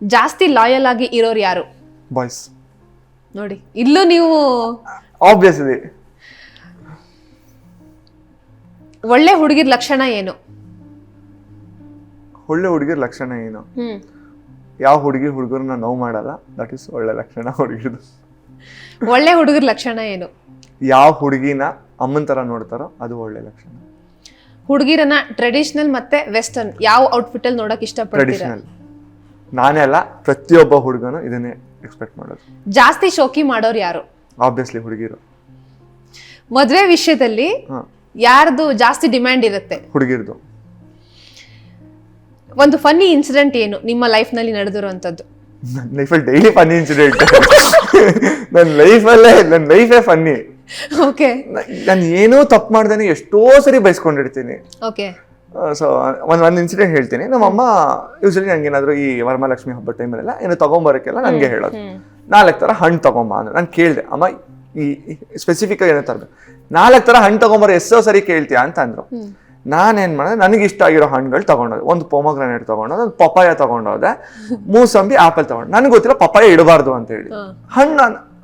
ಜಾಸ್ತಿ ಲಾಯಲ್ ಆಗಿ ಇರೋರು ಯಾರು? ಬಾಯ್ಸ್. ನೋಡಿ ಇಲ್ಲೂ ನೀವು ಆಬ್ವಿಯಸ್ಲಿ. ಒಳ್ಳೆ ಹುಡುಗಿರ್ ಲಕ್ಷಣ ಏನು? ಒಳ್ಳೆ ಹುಡುಗಿರ ಲಕ್ಷಣ ಏನು? ಯಾವ ಹುಡುಗಿ ಹುಡುಗರನ್ನ ನೋವು ಮಾಡಲ್ಲ, ದಟ್ ಇಸ್ ಒಳ್ಳೆ ಲಕ್ಷಣ ಹುಡುಗಿರ್ದು. ಒಳ್ಳೆ ಹುಡುಗರ ಲಕ್ಷಣ ಏನು? ಯಾವ ಹುಡುಗಿನ ಅಮ್ಮನ ತರ ನೋಡ್ತಾರೋ ಅದು ಒಳ್ಳೆ ಲಕ್ಷಣ. ಹುಡುಗಿರನ್ನ ಟ್ರೆಡಿಷನಲ್ ಮತ್ತೆ ವೆಸ್ಟರ್ನ್ ಯಾವ ಔಟ್ಫಿಟ್ ಅಲ್ಲಿ ನೋಡಕ್ ಇಷ್ಟಪಡ್ತೀರಾ? ಟ್ರೆಡಿಷನಲ್. ನಾನೇ ಅಲ್ಲ, ಪ್ರತಿಯೊಬ್ಬ ಹುಡುಗನು ಇದನ್ನೇ ಎಕ್ಸ್ಪೆಕ್ಟ್ ಮಾಡೋದು. ಜಾಸ್ತಿ ಶೋಕಿ ಮಾಡೋರು ಯಾರು? ಆಬ್ವಿಯಸ್ಲಿ ಹುಡುಗಿರು. ಮದ್ವೆ ವಿಷಯದಲ್ಲಿ ಯಾರ್ದು ಜಾಸ್ತಿ ಡಿಮ್ಯಾಂಡ್ ಇರುತ್ತೆ? ಹುಡುಗಿರ್ದು. ಒಂದು ಫನ್ನಿ ಇನ್ಸಿಡೆಂಟ್ ಏನು ನಿಮ್ಮ ಲೈಫ್ ನಲ್ಲಿ ನಡೆದಿರುವಂತದ್ದು? ನನ್ನ ಲೈಫಲ್ಲಿ ಡೈಲಿ ಫನ್ನಿ ಇನ್ಸಿಡೆಂಟ್. ನನ್ನ ಲೈಫೇ ಫನ್ನಿ. ಓಕೆ. ನಾನು ಏನೋ ತಪ್ಪು ಮಾಡ್ದೇನೆ ಎಷ್ಟೋ ಸರಿ ಬೈಸ್ಕೊಂಡಿರ್ತೀನಿ. ಓಕೆ. ಸೊ ಒಂದು ಇನ್ಸಿಡೆಂಟ್ ಹೇಳ್ತೀನಿ. ನಮ್ಮಮ್ಮ ಯೂಶಲಿ ನಂಗೆ ಏನಾದ್ರು ಈ ವರಮಹಾಲಕ್ಷ್ಮಿ ಹಬ್ಬದ ಟೈಮಲ್ಲೆಲ್ಲ ಏನು ತಗೊಂಬರಕ್ಕೆಲ್ಲ ನನಗೆ ಹೇಳೋದು, 4 ಥರ ಹಣ್ಣು ತಗೊಂಬ ಅಂದ್ರೆ. ನಾನು ಕೇಳಿದೆ, ಅಮ್ಮ ಈ ಸ್ಪೆಸಿಫಿಕ್ ಆಗಿ ಏನೋ ತರಬೇಕು, 4 ಥರ ಹಣ್ಣು ತಗೊಂಬರ ಎಷ್ಟೋ ಸರಿ ಕೇಳ್ತೀಯಾ ಅಂತ ಅಂದ್ರು. ನಾನೇನ್ ಮಾಡಿದೆ, ನನಗೆ ಇಷ್ಟ ಆಗಿರೋ ಹಣ್ಣುಗಳು ತಗೊಂಡೋದೆ. ಒಂದು ಪೊಮಗ್ರಾನೇಟ್ ತಗೊಂಡೋದೆ, ಒಂದು ಪಪಾಯ ತಗೊಂಡೋದೆ, ಮೂಸಂಬಿ ಆಪಲ್ ತಗೊಂಡು. ನನಗೆ ಗೊತ್ತಿಲ್ಲ ಪಪಾಯ ಇಡಬಾರ್ದು ಅಂತ ಹೇಳಿ. ಹಣ್ಣು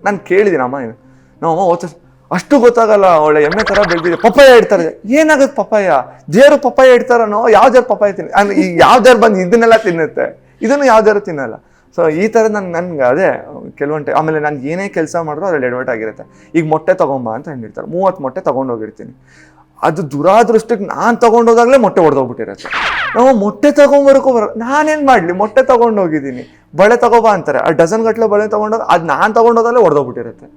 ನಾನು ಕೇಳಿದ್ದೀನಿ ಅಮ್ಮ, ಏನು ನಮ್ಮಮ್ಮ ಓದ್ತ ಅಷ್ಟು ಗೊತ್ತಾಗಲ್ಲ, ಒಳ್ಳೆ ಎಮ್ಮೆ ತರ ಬೆಳೆದಿದೆ, ಪಪ್ಪಾಯ ಇಡ್ತಾರೆ. ಏನಾಗುತ್ತೆ ಪಪ್ಪಾಯ? ದೇವ್ರು ಪಪ್ಪಾಯ ಇಡ್ತಾರನೋ? ಯಾವ್ದಾರು ಪಪ್ಪಾಯ ತಿನ್ನ, ಅಂದ್ರೆ ಈ ಯಾವ್ದಾರು ಬಂದು ಇದನ್ನೆಲ್ಲ ತಿನ್ನುತ್ತೆ, ಇದನ್ನು ಯಾವ್ದಾರು ತಿನ್ನಲ್ಲ. ಸೊ ಈ ಥರ ನನ್ಗೆ ಅದೇ ಕೆಲವೊಂದು ಆಮೇಲೆ ನಾನು ಏನೇ ಕೆಲಸ ಮಾಡಿದ್ರು ಅದ್ರಲ್ಲಿ ಎಡವಟ್ ಆಗಿರುತ್ತೆ. ಈಗ ಮೊಟ್ಟೆ ತಗೊಂಬ ಅಂತ ಹೇಳಿರ್ತಾರೆ, 30 ಮೊಟ್ಟೆ ತಗೊಂಡೋಗಿರ್ತೀನಿ. ಅದು ದುರಾದೃಷ್ಟಕ್ಕೆ ನಾನು ತಗೊಂಡೋದಾಗಲೇ ಮೊಟ್ಟೆ ಹೊಡೆದೋಗ್ಬಿಟ್ಟಿರುತ್ತೆ. ನಾವು ಮೊಟ್ಟೆ ತಗೊಂಬರಕ್ಕೂ ನಾನೇನು ಮಾಡಲಿ, ಮೊಟ್ಟೆ ತಗೊಂಡೋಗಿದ್ದೀನಿ, ಬಳೆ ತಗೋಬಾ ಅಂತಾರೆ, ಆ ಡಜನ್ ಗಟ್ಟಲೆ ಬಳೆ ತಗೊಂಡೋಗ ಅದು ನಾನು ತಗೊಂಡೋದಾಗಲೇ ಹೊಡೆದೋಗ್ಬಿಟ್ಟಿರುತ್ತೆ.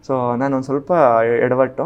ಸೊ ನಾನು ಒಂದು ಸ್ವಲ್ಪ ಎಡವಟ್ಟು.